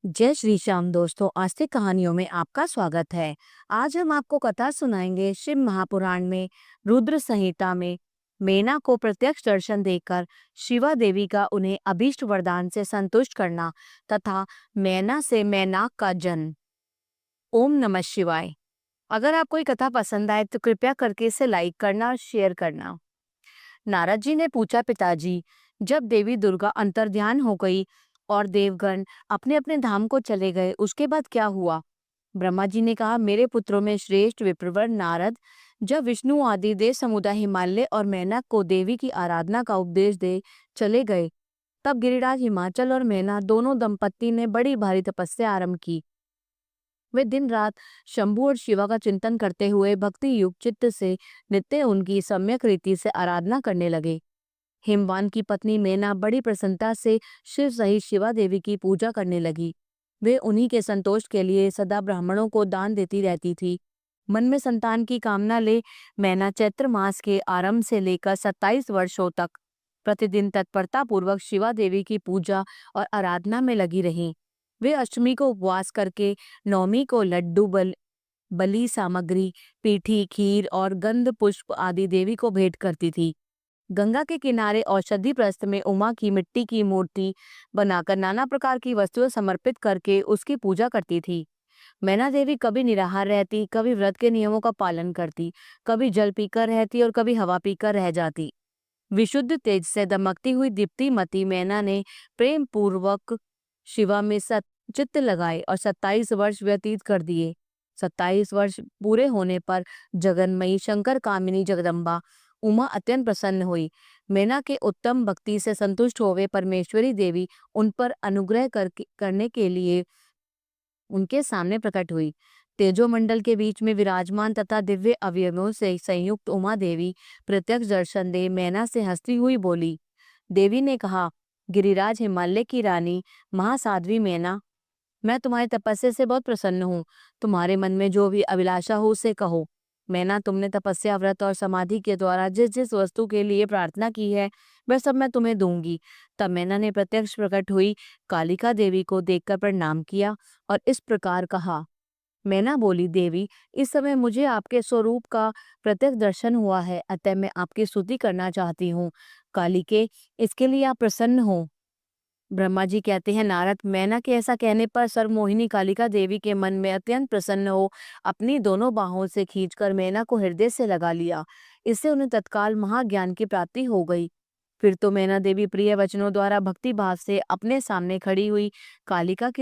जय श्री श्याम दोस्तों, आस्तिक कहानियों में आपका स्वागत है। आज हम आपको कथा सुनाएंगे। शिव महापुराण में रुद्र संहिता में मेना को प्रत्यक्ष दर्शन देकर शिवा देवी का उन्हें अभीष्ट वरदान से संतुष्ट करना तथा मैना से मैनाक का जन्म। ओम नमः शिवाय। अगर आपको ये कथा पसंद आए तो कृपया करके इसे लाइक करना और शेयर करना। नारद जी ने पूछा, पिताजी, जब देवी दुर्गा अंतर्ध्यान हो गई और देवगण अपने अपने धाम को चले गए, उसके बाद क्या हुआ? ब्रह्मा जी ने कहा, मेरे पुत्रों में श्रेष्ठ विप्रवर नारद जब विष्णु आदि देव समुदाय हिमालय और मैनक को देवी की आराधना का उपदेश दे चले गए, तब गिरिराज हिमाचल और मैना दोनों दंपत्ति ने बड़ी भारी तपस्या आरंभ की। वे दिन रात शंभु और शिवा का चिंतन करते हुए भक्ति युक्त चित्त से नित्य उनकी सम्यक रीति से आराधना करने लगे। हिमवान की पत्नी मेना बड़ी प्रसन्नता से शिव सहित शिवा देवी की पूजा करने लगी। वे उन्हीं के संतोष के लिए सदा ब्राह्मणों को दान देती रहती थी। मन में संतान की कामना ले मैना चैत्र मास के आरंभ से लेकर 27 वर्षों तक प्रतिदिन तत्परता पूर्वक शिवा देवी की पूजा और आराधना में लगी रहीं। वे अष्टमी को उपवास करके नवमी को लड्डू बलि सामग्री, पीठी, खीर और गंध पुष्प आदि देवी को भेंट करती थी। गंगा के किनारे औषधि प्रस्थ में उमा की मिट्टी की मूर्ति बनाकर नाना प्रकार की वस्तुएं समर्पित करके उसकी पूजा करती थी। मैना देवी कभी निराहार रहती, कभी व्रत के नियमों का पालन करती, कभी जल पीकर रहती और कभी हवा पीकर रह जाती। विशुद्ध तेज से दमकती हुई दीप्तिमती मैना ने प्रेम पूर्वक शिवा में चित्त लगाए और 27 वर्ष व्यतीत कर दिए। 27 वर्ष पूरे होने पर जगन्मयी शंकर कामिनी जगदम्बा उमा अत्यंत प्रसन्न हुई। मैना के उत्तम भक्ति से संतुष्ट होवे परमेश्वरी देवी उन पर अनुग्रह करने के लिए उनके सामने प्रकट हुई। तेजोमंडल के बीच में विराजमान तथा दिव्य अवयवों से संयुक्त उमा देवी प्रत्यक्ष दर्शन दे मैना से हंसती हुई बोली। देवी ने कहा, गिरिराज हिमालय की रानी महासाध्वी मैना, मैं तुम्हारी तपस्या से बहुत प्रसन्न हूँ। तुम्हारे मन में जो भी अभिलाषा हो उसे कहो। मैना, तुमने तपस्या, व्रत और समाधि के द्वारा जिस जिस वस्तु के लिए प्रार्थना की है वह सब मैं तुम्हें दूंगी। तब मैना ने प्रत्यक्ष प्रकट हुई कालिका देवी को देखकर प्रणाम किया और इस प्रकार कहा। मैना बोली, देवी, इस समय मुझे आपके स्वरूप का प्रत्यक्ष दर्शन हुआ है, अतः मैं आपकी स्तुति करना चाहती हूँ। कालिके, इसके लिए आप प्रसन्न हो? ब्रह्मा जी कहते हैं, नारद, मैना के ऐसा कहने पर सर्वमोहिनी कालिका देवी के मन में अत्यंत प्रसन्न हो अपनी दोनों बाहों से खींचकर मैना को हृदय से लगा लिया। इससे उन्हें तत्काल महाज्ञान की प्राप्ति हो गई। फिर तो मैना देवी प्रिय वचनों द्वारा भक्ति भाव से अपने सामने खड़ी हुई कालिका की